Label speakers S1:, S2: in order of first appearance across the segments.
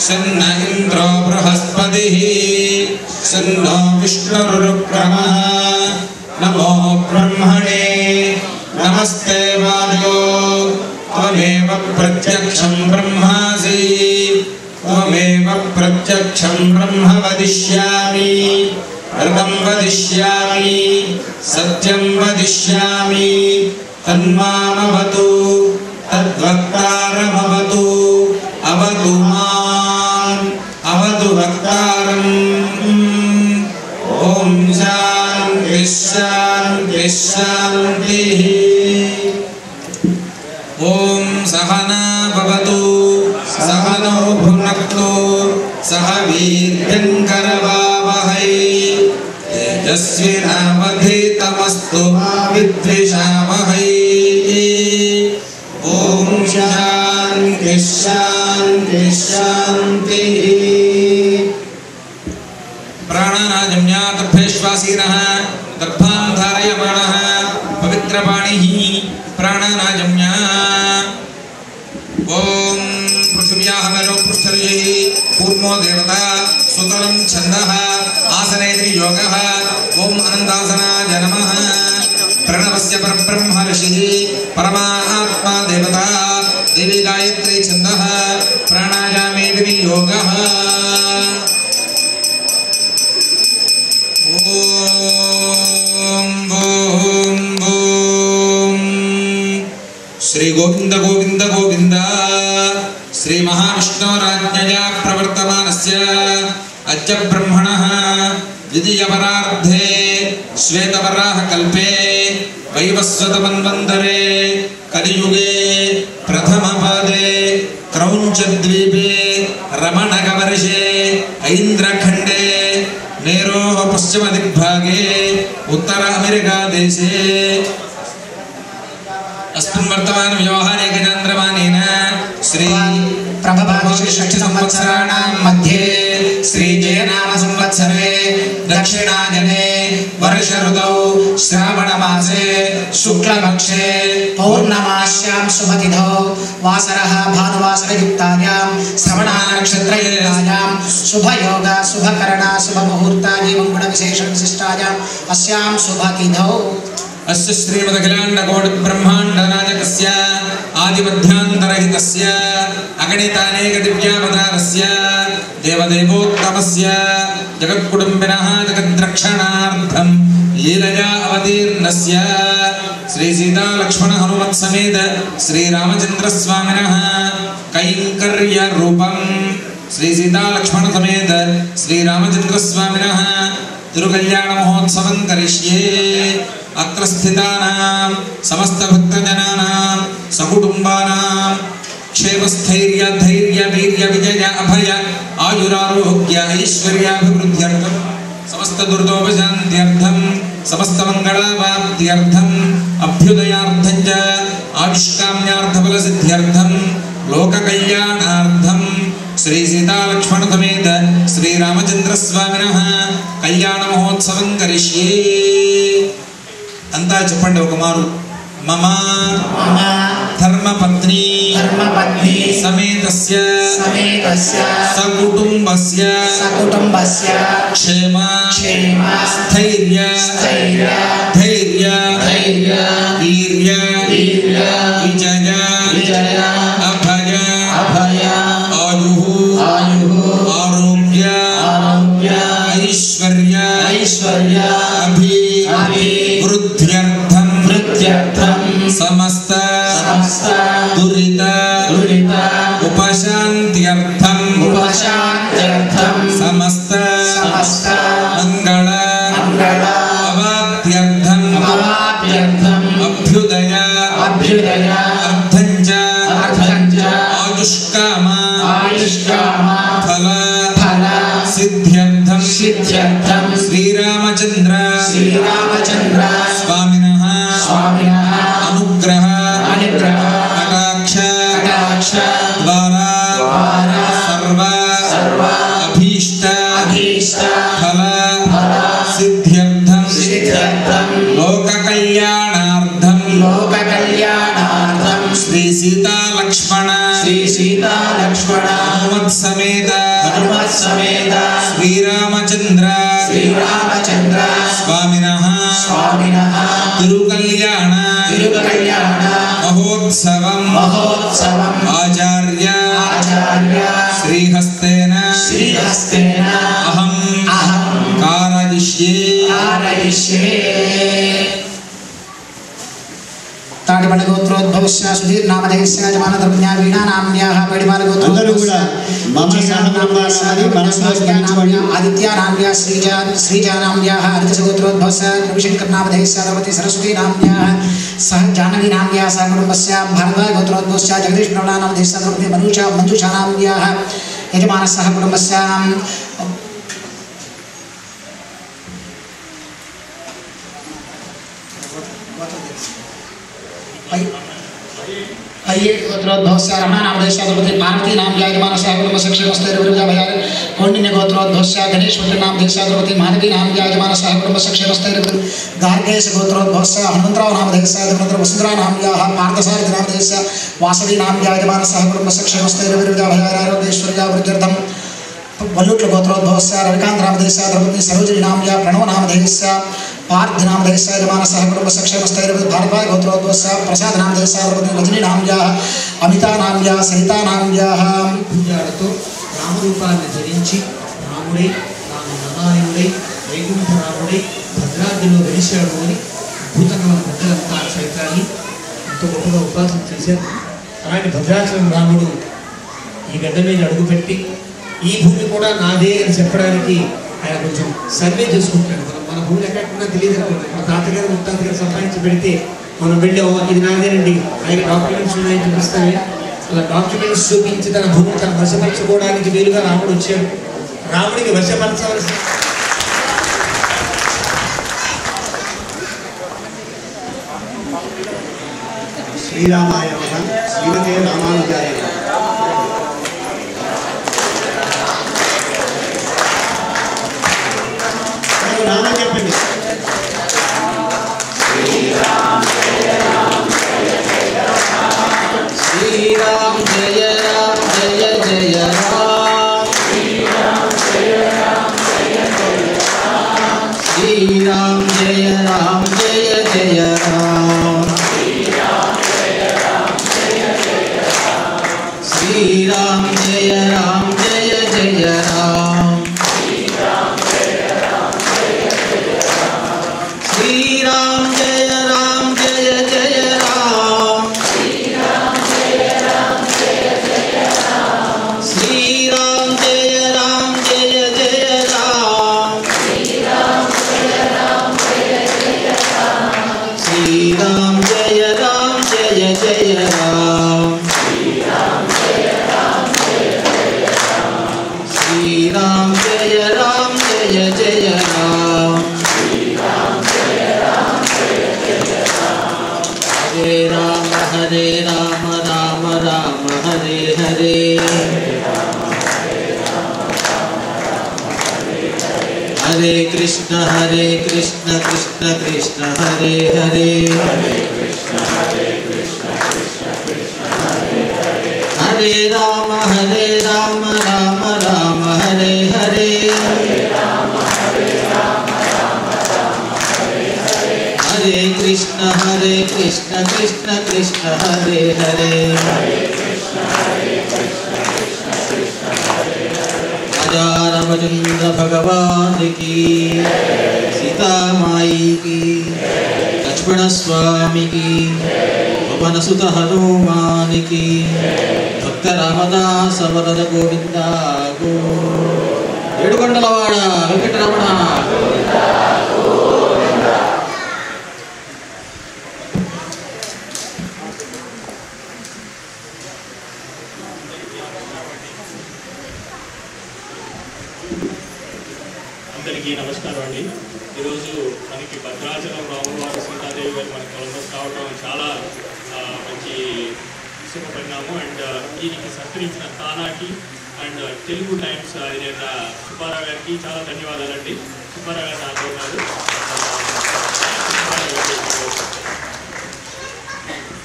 S1: शन्न इंद्रो बृहस्पतिः शन्नो विष्णुरुक्रमः नमो ब्रह्मणे नमस्ते वायो त्वमेव प्रत्यक्षं ब्रह्मासि त्वमेव प्रत्यक्षं ब्रह्म वदिष्यामि ऋतं वदिष्यामि सत्यं वदिष्यामि तन्मामवतु तद्वक्तारमवतु अवतु माम् अवतु वक्तारम् ॐ शान्तिः शान्तिः शान्तिः ॐ सहना भवतु सहनौ भुनक्तु सह वीर्यङ्करवावहै तेजस्विनावधीतमस्तु मा विद्विषावहै ॐ शान्तिः शान्तिः शान्तिः प्राणानाजम्या गर्भेश्वासीनः गर्भां धारयमाणः पवित्रपाणिः प्राणानाजम्या ॐ पृथिव्याः मेलो पृष्ठर्यै कूर्मो देवता सुतलं छन्दः आसनेन्द्रि योगः ॐ अनन्तासनाय नमः प्रणवस्य परब्रह्म ऋषिः परमात्मा देवता देवी गायत्री छन्दः प्राणायामेन्द्रि योगः ॐ श्री गोविंद गोविंद गोविंद श्री महाविष्णुराज्ञया प्रवर्तमानस्य अद्य ब्रह्मणः द्वितीयवरार्धे श्वेतवराहकल्पे वैवस्वतमन्वन्तरे कलियुगे प्रथमपादे क्रौञ्चद्वीपे रमणकवर्षे ऐन्द्रखण्डे नेरोः पश्चिमदिग्भागे उत्तर अमेरिकादेशे अस्मिन् वर्तमान व्यवहारे गजान्द्रमानेन श्री प्रभवषष्ठी संवत्सराणां मध्ये श्री जयनाम संवत्सरे दक्षिणायने वर्ष ऋतौ श्रावणमासे शुक्लपक्षे पौर्णमास्यां शुभतिथौ वासरः भानुवासरयुक्तायां श्रवणनक्षत्रयुक्तायां शुभयोग शुभकरणा शुभमुहूर्ता जीवगुणविशेषविशिष्टायाम् अस्यां शुभतिथौ अस्य श्रीमदखिलाण्डकोटिब्रह्माण्डनायकस्य आदिमध्यान्तरहितस्य अगणितानेकदिव्यावतारस्य देवदेवोत्तमस्य जगत्कुटुम्बिनः जगद्रक्षणार्थं लीलया अवतीर्णस्य श्री सीतालक्ष्मणहनुमत्समेत श्रीरामचन्द्रस्वामिनः कैङ्कर्यरूपं श्री सीतालक्ष्मणसमेत श्रीरामचन्द्रस्वामिनः तिरुकल्याणमहोत्सवं करिष्ये अत्र स्थितानां समस्त भक्तजनानां सकुटुम्बानां क्षेमस्थैर्य धैर्य वीर्य विजय अभय आयुरारोग्य ऐश्वर्याभिवृद्ध्यर्थं समस्त दुर्दोपशान्त्यर्थं समस्त मंगलावाप्त्यर्थं अभ्युदयार्थं च आयुष्काम्यार्थफलसिद्ध्यर्थं लोककल्याणार्थं श्री सीतालक्ष्मण समेत श्रीरामचन्द्रस्वामिनः कल्याणमहोत्सवं करिष्ये अंता చెప్పండి ఒక మారు మమ ధర్మపత్ని సమేతస్య సకుటుంబస్య క్షేమ స్థైర్య ధైర్య వీర్య విజయ అభయ ఆయు ఆరోగ్య ఐశ్వర్య वृद्ध्यर्थं समस्त दुरित उपशान्त्यर्थं समस्त मंगल अवाप्त्यर्थं अभ्युदय अर्थं च आयुष्काम फल सिद्ध्यर्थं श्रीरामचन्द्र स्वामिनः अनुग्रह कटाक्ष द्वारा सर्व अभीष्ट फल सिद्ध्यर्थं लोककल्याणार्थं श्री सीता लक्ष्मण
S2: శ్రీ సీతా లక్ష్మణ
S1: హనుమత్ సమేత
S2: శ్రీరామచంద్ర
S1: స్వామినః తిరుకల్యాణ మహోత్సవం ఆచార్య శ్రీహస్తేన అహం कारयिष्ये
S3: ताटिपल्लि गोत्रोद्भवस्य सुधीर नामधेयस्य जमानधर्मज्ञा वीणा नाम्न्याः पैडिमाल गोत्रोद्भवस्य मम सहकुटुम्बानादि मनस्वास्यानाम्न्या आदित्या नाम्न्या श्रीजा नाम्न्याः आदित्य गोत्रोद्भवस्य रविशंकर नामधेयस्य द्रौपदी सरस्वती नाम्न्याः सह जानवी नाम्न्याः सहकुटुम्बस्य भारद्वाज गोत्रोद्भवस्य जगदीश प्रवणा नामधेयस्य द्रौपदी मंजूषा नाम्न्याः यजमानः सहकुटुम्बस्य गोत्रोद्भवस्य रमणा नामधेयस्य द्रौपदी पार्वती नाम्न्याः यजमानः सहकुटुम्बस्य क्षेमस्थैर्य विरजाभयाय कौंडिन्य गोत्रोद्भवस्य गणेश नामधेयस्य द्रौपदी माधवी नाम्न्याः यजमानः सहकुटुम्बस्य क्षेमस्थैर्य गार्गेश गोत्रोद्भवस्य हनुमन्तराव नामधेयस्य धर्मेन्द्र वसुन्धरा नाम्न्याः पार्थसारथि नामधेयस्य वासवी नाम्न्याः यजमानः सहकुटुम्बस्य क्षेमस्थैर्य विरजाभयाय आरोग्यैश्वर्या वृद्ध्यर्थं वल्लुट्ल गोत्रोद्भवस्य रविकांत नामधेयस्य द्रौपदी सरोजिनी नाम्न्याः प्रणव नामधेयस्य पार्थ नामधेयस्य यजमानः सहकुटुम्बस्य क्षेमस्थैर्य भारद्वाज गोत्रोद्भवस्य प्रसाद नामधेयस्य द्रौपदी रजनी नाम्न्याः अमिता नाम्न्याः सरिता नाम्न्याः
S4: పూజాలతో రామరూపాన్ని ధరించి రాముడై నారాయణుడై వైకుంఠరాముడై భద్రాద్రిలో వెలిశాడు అని అద్భుతంగా మన పెద్దలంతా చైత్రాన్ని ఎంతో గొప్పగా ఉపాసన చేశారు. అలాంటి భద్రాచలం రాముడు ఈ గడ్డ మీద అడుగుపెట్టి ఈ భూమి కూడా నాదే అని చెప్పడానికి ఆయన కొంచెం సర్వే చేసుకుంటాడు. మన భూమి ఎక్కడున్నా తెలియదు అనుకోండి. మా తాతగారు ముత్తాతగారు సంపాదించి పెడితే మనం వెళ్ళాము ఇది నాదేనండి ఆయన డాక్యుమెంట్స్ ఉన్నాయని చూపిస్తామే. అలా డాక్యుమెంట్స్ చూపించి తన భూమిని తను వశపరచుకోవడానికి వీలుగా రాముడు వచ్చాడు. రాముడికి వశపరచవలసిన
S5: శ్రీరామాయ శ్రీమతే రామానుజాయ నామ చెప్పండి.
S2: श्रीराम जय राम जय जय राम श्रीराम जय राम जय जय राम श्रीराम जय राम जय जय राम श्रीराम जय राम जय जय राम श्रीराम जय राम जय जय राम श्रीराम जय राम जय जय राम श्रीराम जय राम जय जय राम श्रीराम जय राम जय जय राम श्रीराम जय राम जय जय राम श्रीराम जय राम जय जय राम श्रीराम जय राम जय जय राम श्रीराम जय राम जय जय राम हरे राम राम राम हरे हरे हरे कृष्ण कृष्ण कृष्ण हरे हरे हरे राम राम राम हरे हरे हरे कृष्ण कृष्ण कृष्ण हरे हरे राजा रामचंद्र भगवान की सीता माई की लक्ष्मण स्वामी की पवन सुत हनुमान की भक्त रामदास वरद गोविंदा गो ఏడుకొండలవాడ వెంకటరమణ
S6: అందరికీ నమస్కారం అండి. ఈరోజు మనకి భద్రాచలం రాములవారి సీతాదేవి గారు మనకి కొలంబస్ రావడం చాలా మంచి శుభ పరిణామం. అండ్ దీనికి సత్కరించిన తానాకి అండ్ తెలుగు టైమ్స్ అధినేత సుబ్బారావు గారికి చాలా ధన్యవాదాలండి. సుబ్బారావు గారు నాతో ఉన్నారు.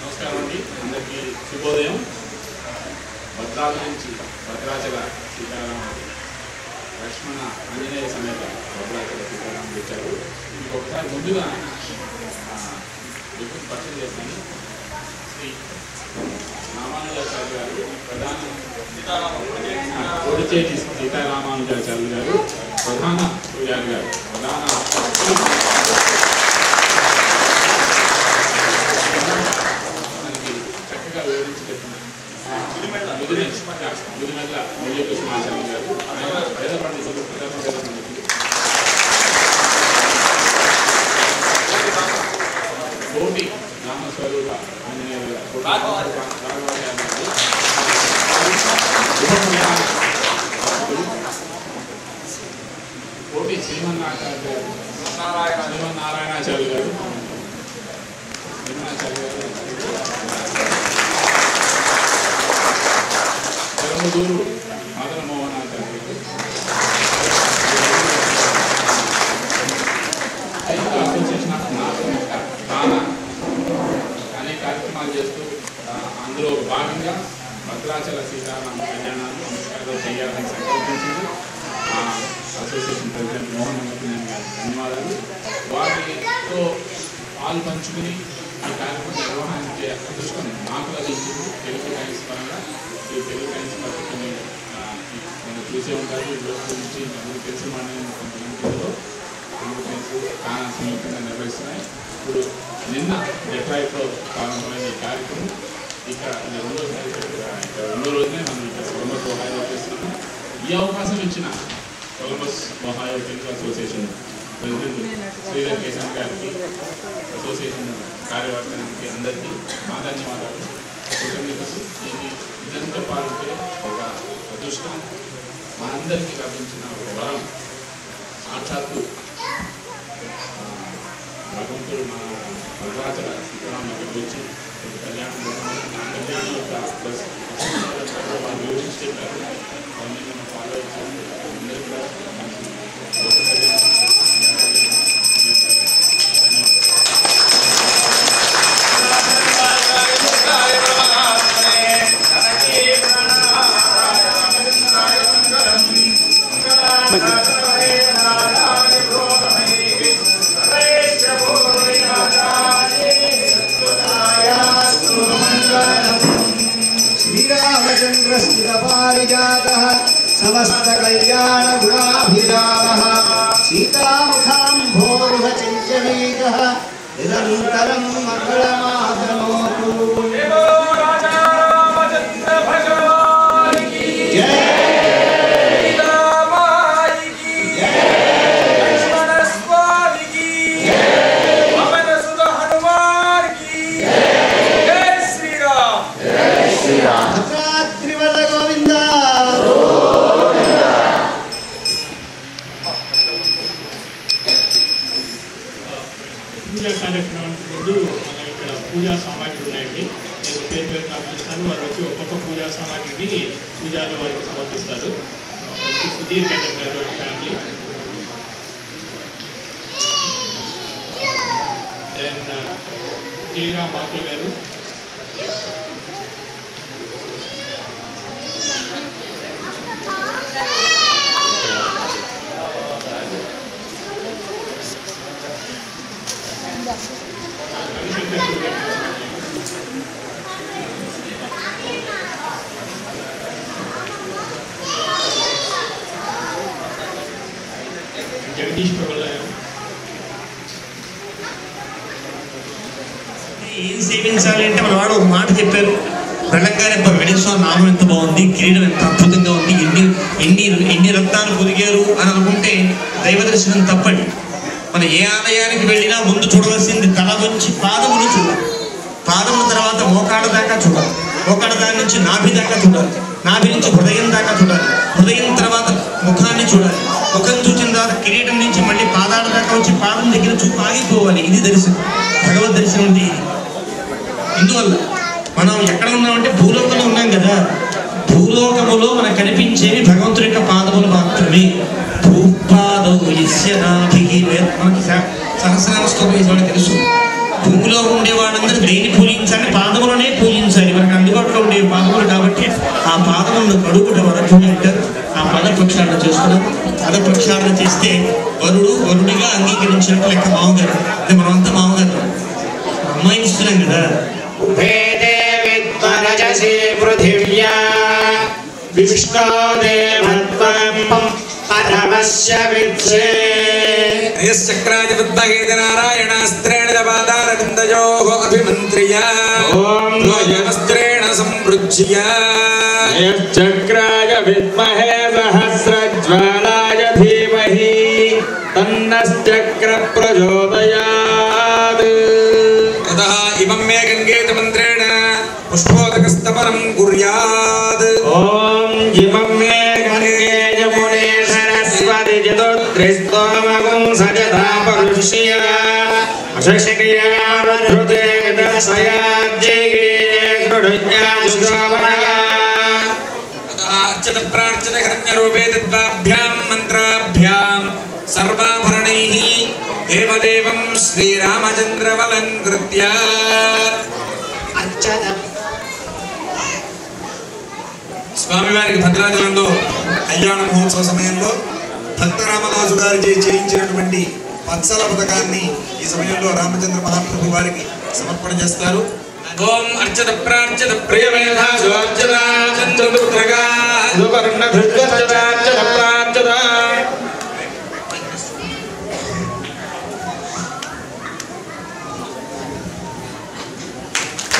S6: నమస్కారం అండి, అందరికీ శుభోదయం.
S7: భద్రాద్రి నుంచి భద్రాచల సీతారాముడు లక్ష్మణ ఆంజనేయ సమేత భద్రాచల సీతారాముడు వచ్చారు. ఇంకొకసారి ముందుగా ఎక్కువ పరిచయం చేస్తాను. శ్రీ రామానుజాచార్య గారు ప్రధాన కొడిచేటి సీతారామానుజాచార్య గారు ప్రధాన పూజారి గారు మనకి చక్కగా వివరించి చెప్తున్నారు. ముదిమెట్ల మురళీకృష్ణాచార్య గారు ఆయన హైదరాబాద్ కోటి రామస్వరూప ఆంజనేయ కోటి శ్రీమన్నారాయణాచార్య గారు పెరమదూరు మదన మోహనాచార్య గారు అసోసియేషన్ ఆఫ్ దానా అనే కార్యక్రమాలు చేస్తూ అందులో భాగంగా భద్రాచల సీతారామ కళ్యాణాన్ని అమెరికాలో చేయాలని సంకల్పించింది. అసోసియేషన్ ప్రెసిడెంట్ మోహన్ నమ్మకం గారికి ధన్యవాదాలు. వారితో పాలు పంచుకుని ఈ కార్యక్రమం నిర్వహించే అదృష్టం నాకు లభించింది. తెలుగు టైమ్స్ పరంగా ఈ తెలుగు టైమ్స్ పద్ధతిని నేను చూసే ఉంటారు. ఈ రోజు నుంచి నాకు తెలిసిన మండలం కొంతమందిలో తెలుగు టైమ్స్ చాలా సంయుక్తంగా నిర్వహిస్తున్నాయి. ఇప్పుడు నిన్న డెట్రాయిట్లో ప్రారంభమైన ఈ కార్యక్రమం ఇక రెండో రోజునే మనం ఇక్కడ కొలంబస్ ఒహాయో చేస్తున్నాము. ఈ అవకాశం ఇచ్చిన Columbus Ohio Telugu association president Sridhar Keshan గారికి, అసోసియేషన్ కార్యవర్గానికి అందరికీ మా ధన్యవాదాలు, కృతజ్ఞతలు. ఇదంతా పాల్గొంటే ఒక అదృష్టం మనందరికీ లభించిన ఒక వరం. సాక్షాత్తు భగవంతుడు మన భద్రాచల సీతారాముడికి వచ్చి కళ్యాణం యొక్క వాళ్ళు వివరించి చెప్పారు. అవన్నీ మనం ఫాలో అవుతాము. అందరూ కూడా
S5: श्रीरामचन्द्रस्थितपारिजातः समस्तकल्याणगुणाभिरामः सीतामुखाम्भोरुहचिञ्चनीकः निरन्तरं मङ्गलमातनोतु।
S6: పూజా కార్యక్రమానికి ముందు మనం ఇక్కడ పూజా సామాగ్రి ఉన్నాయండి. నేను పేరు పేరు కాపిస్తాను. వారు వచ్చి ఒక్కొక్క పూజా సామాగ్రిని పూజాలో వారికి సమర్పిస్తారు. సుధీర్ గడ్డం గారు ఫ్యామిలీ, దెన్ శ్రీరామ్ మాకులు గారు, జగదీష్ ప్రభు గారు.
S4: ఏం సేవించాలి అంటే మన వాడు ఒక మాట చెప్పారు. వెళ్ళంగానే వెంకటేశ్వర నామం ఎంత బాగుంది, కిరీటం ఎంత అద్భుతంగా ఉంది, ఎన్ని రత్నాలు పొదిగారు అని అనుకుంటే దైవ దర్శనం తప్పండి. మనం ఏ ఆలయానికి వెళ్ళినా ముందు చూడవలసింది తల నుంచి పాదములు చూడాలి. పాదముల తర్వాత మోకాళ్ళ దాకా చూడాలి. మోకాళ్ళ దాని నుంచి నాభి దాకా చూడాలి. నాభి నుంచి హృదయం దాకా చూడాలి. హృదయం తర్వాత ముఖాన్ని చూడాలి. ముఖం చూసిన తర్వాత కిరీటం నుంచి మళ్ళీ పాదాల దాకా వచ్చి పాదం దగ్గర చూపు ఆగిపోవాలి. ఇది దర్శనం, భగవద్ దర్శనం ఉంది. ఇందువల్ల మనం ఎక్కడ ఉన్నామంటే భూలోకంలో ఉన్నాం కదా. భూలోకములో మనకు కనిపించేవి భగవంతుడి యొక్క పాదములు మాత్రమే. మనకి సహస్రాల స్తోత్రం వాళ్ళకి తెలుసు. భూమిలో ఉండే వాళ్ళందరూ దేన్ని పూజించాలి? పాదములనే పూజించాలి. మనకు అందుబాటులో ఉండే పాదములు కాబట్టి ఆ పాదముల కడుపుట వరకుడు అంటారు. ఆ పద ప్రక్షాళన చేసుకున్నాం. పద ప్రక్షాళన చేస్తే వరుడిగా అంగీకరించినట్టు లెక్క మామగారు. అంటే మనమంతా మామగారు అమ్మాయిని ఇస్తున్నాం కదా.
S5: వేదే విద్వరజసి పృథివ్యా విష్ణో దేవత్వం పరమస్య విద్యే
S1: యశ్చక్రాయ విద్మహేతి నారాయణాస్త్రేణ పాదారవిందయోః అభిమంత్ర్య ఓం ద్వయమస్త్రేణ సంపృజ్య
S6: యశ్చక్రాయ విద్మహే సహస్రజ్వాలాయ ధీమహి తన్నశ్చక్ర ప్రచోదయాత్
S1: తతః ఇమం మే గంగేత మంత్రేణ పుష్పోదకస్తపరం కుర్యాత్
S6: ఓం ఇమం మే గంగే యమునే సరస్వతి చతుర్త్రిస్తోమగుం సజతా పరుష్య అశక్ష్యా వృతే దశయాజ్జే కృణ్యాశోభనగా
S1: అర్చత ప్రార్చత హిరణ్యరూపే తద్వాభ్యాం మంత్రాభ్యాం సర్వాభరణైః దేవదేవం శ్రీరామచంద్రమలంకృత్య స్వామివారికి భద్రాచలంలో కళ్యాణ మహోత్సవ సమయంలో భక్తరామదాసు గారు చేయించినటువంటి పత్సల పథకాన్ని ఈ సమయంలో రామచంద్ర మహాప్రభు వారికి సమర్పణ చేస్తారు. ఓం అర్చత ప్రార్చత ప్రియమేధాసోర్చత చంద్రపుత్రగా సువర్ణ ధృత్యర్చత ప్రార్చత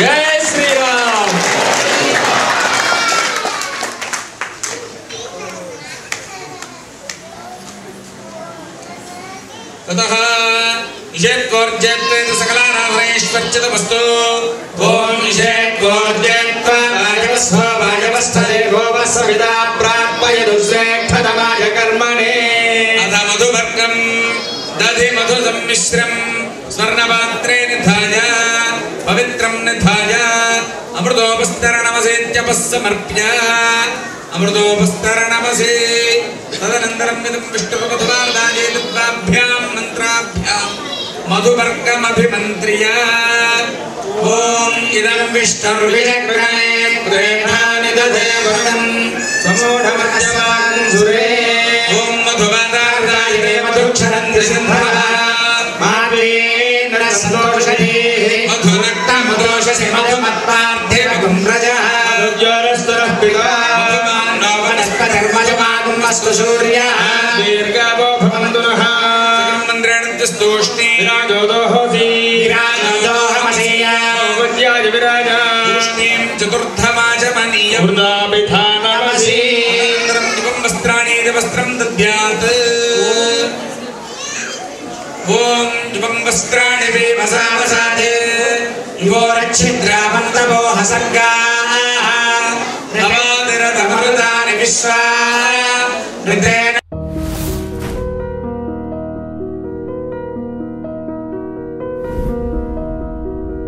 S1: జై శ్రీరామ్. ततः निषेधोर्जेत्वेन सकलानामरेश्वर्चितमस्तु ओम निषेधोर्जेत्वा वाजवस्व वाजवस्थले गोवस्विदा प्राप्यदुश्रेष्ठतमाय कर्मणे अथ मधुभर्गं दधि मधुसम्मिश्रं स्वर्णपात्रे निधाय पवित्रं निधाय अमृतोपस्तरणमसेत्यपस्समर्प्य अमृतोपस्तरणमसे तदनन्तरं इदं विष्णुर्मधुवार्दायेतद्वाभ्यां मन्त्राभ्यां मधुवर्गमभिमन्त्र्य ॐ इदं विष्णुर्विजग्रहे प्रेमानि दधे वरुणं समूढमध्यमान् सुरे ॐ मधुवार्दायते मधुक्षरन्ति सिन्धवः मावेन्द्रसन्तोषये मधुनक्तमदोषसि मधुमत्पार्थे मधुं व्रजः मधुज्योरस्तुरः पिता मधुमान्नोवनस्पतिर्मजमागुमस्तु सूर्यः दीर्घवो भवन्तु नः स्तोष्णे विराजोदोहोसि विराजोदोहमसेय भगवत्याय विराज तूष्णीं चतुर्थमाचमनीय वृन्दाभिधानमसि अनन्तरं दिवं वस्त्राणि वस्त्रं दद्यात् ॐ दिवं वस्त्राणि वेमसामसादे युवोरच्छिद्रावन्तवो हसर्गाः नवातिरतमरुतानि विश्वा ऋतेन